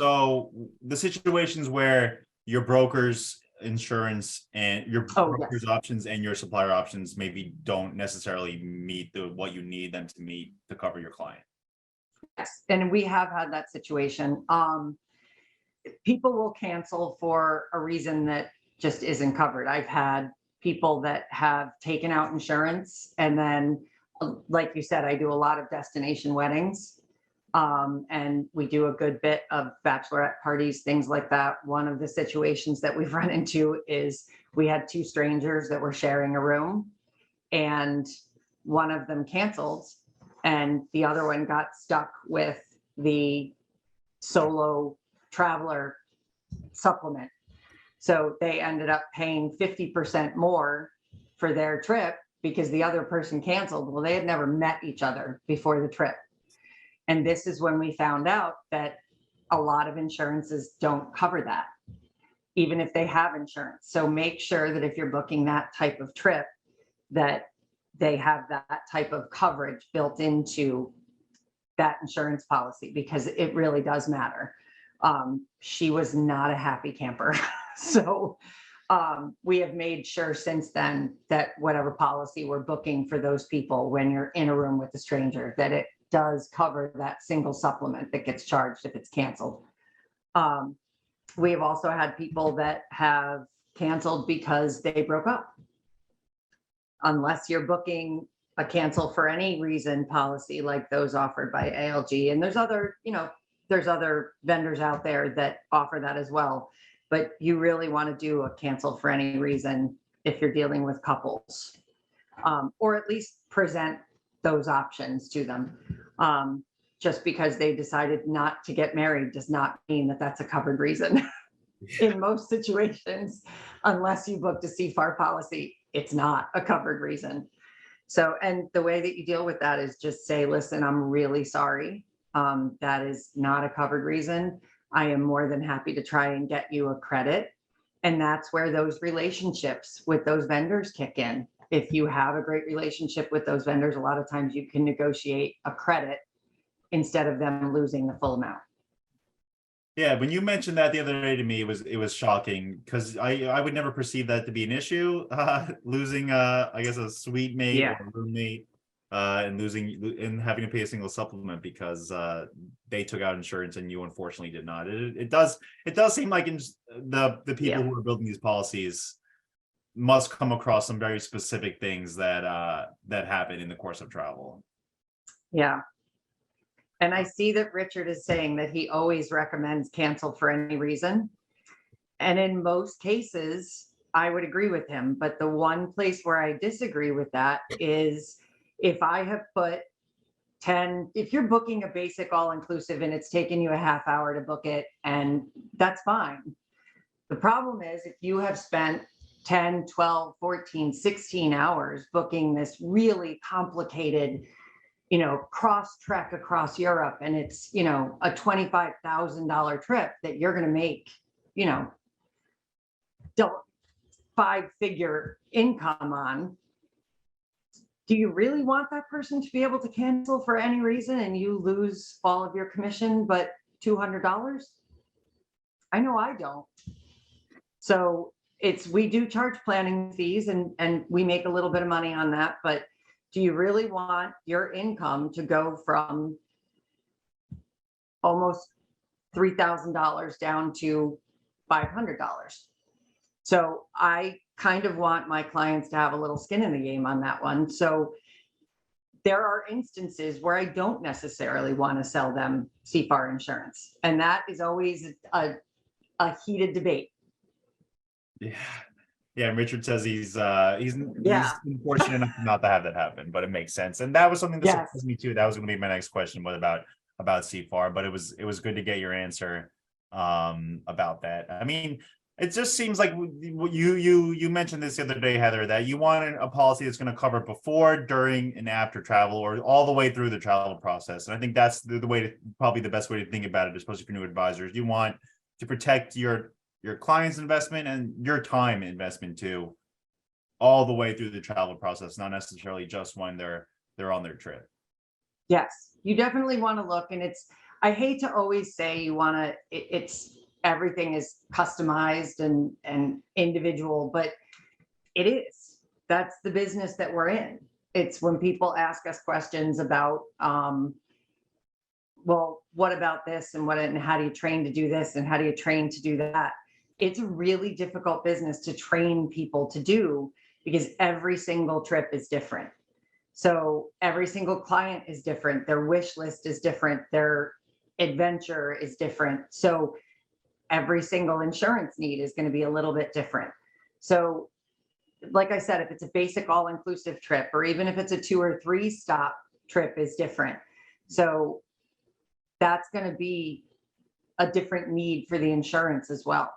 So the situations where your broker's insurance and your Oh, broker's yes. options and your supplier options maybe don't necessarily meet what you need them to meet to cover your client. Yes, and we have had that situation. People will cancel for a reason that just isn't covered. I've had people that have taken out insurance and then, like you said, I do a lot of destination weddings. And we do a good bit of bachelorette parties, things like that. One of the situations that we've run into is we had two strangers that were sharing a room, and one of them canceled and the other one got stuck with the solo traveler supplement. So they ended up paying 50% more for their trip because the other person canceled. Well, they had never met each other before the trip. And this is when we found out that a lot of insurances don't cover that, even if they have insurance. So make sure that if you're booking that type of trip, that they have that type of coverage built into that insurance policy, because it really does matter. She was not a happy camper. So we have made sure since then that whatever policy we're booking for those people when you're in a room with a stranger, that it does cover that single supplement that gets charged if it's canceled. We have also had people that have canceled because they broke up. Unless you're booking a cancel for any reason policy like those offered by ALG, and there's other, there's other vendors out there that offer that as well. But you really want to do a cancel for any reason if you're dealing with couples, or at least present those options to them. Just because they decided not to get married does not mean that that's a covered reason. In most situations, unless you booked a CFAR policy, it's not a covered reason. So, and the way that you deal with that is just say, listen, I'm really sorry. That is not a covered reason. I am more than happy to try and get you a credit. And that's where those relationships with those vendors kick in. If you have a great relationship with those vendors, a lot of times you can negotiate a credit instead of them losing the full amount. Yeah, when you mentioned that the other day to me, it was shocking because I would never perceive that to be an issue. Losing I guess a suite mate or a roommate, and losing and having to pay a single supplement because they took out insurance and you unfortunately did not. It does seem like the people who are building these policies must come across some very specific things that happen in the course of travel. Yeah. And I see that Richard is saying that he always recommends cancel for any reason. And in most cases, I would agree with him. But the one place where I disagree with that is if I have put if you're booking a basic all-inclusive and it's taken you a half hour to book it, and that's fine. The problem is if you have spent 10, 12, 14, 16 hours booking this really complicated cross trek across Europe, and it's, a $25,000 trip that you're going to make, 5-figure income on. Do you really want that person to be able to cancel for any reason and you lose all of your commission, but $200? I know I don't. So we do charge planning fees and we make a little bit of money on that, but do you really want your income to go from almost $3,000 down to $500? So I kind of want my clients to have a little skin in the game on that one. So there are instances where I don't necessarily want to sell them CFAR insurance. And that is always a heated debate. Yeah. Yeah, and Richard says he's unfortunate enough not to have that happen, but it makes sense. And that was something that surprised me too. That was going to be my next question, what about CFAR, but it was good to get your answer about that. I mean, it just seems like you mentioned this the other day, Heather, that you want a policy that's going to cover before, during, and after travel, or all the way through the travel process. And I think that's the way to, probably the best way to think about it, especially for new advisors. You want to protect your client's investment and your time investment too, all the way through the travel process, not necessarily just when they're on their trip. Yes, you definitely want to look, and I hate to always say you want to, it's everything is customized and individual, but it is. That's the business that we're in. It's when people ask us questions about, well, what about this and how do you train to do this and how do you train to do that? It's a really difficult business to train people to do because every single trip is different. So every single client is different. Their wish list is different. Their adventure is different. So every single insurance need is going to be a little bit different. So like I said, if it's a basic all-inclusive trip, or even if it's a 2 or 3 stop trip is different. So that's going to be a different need for the insurance as well.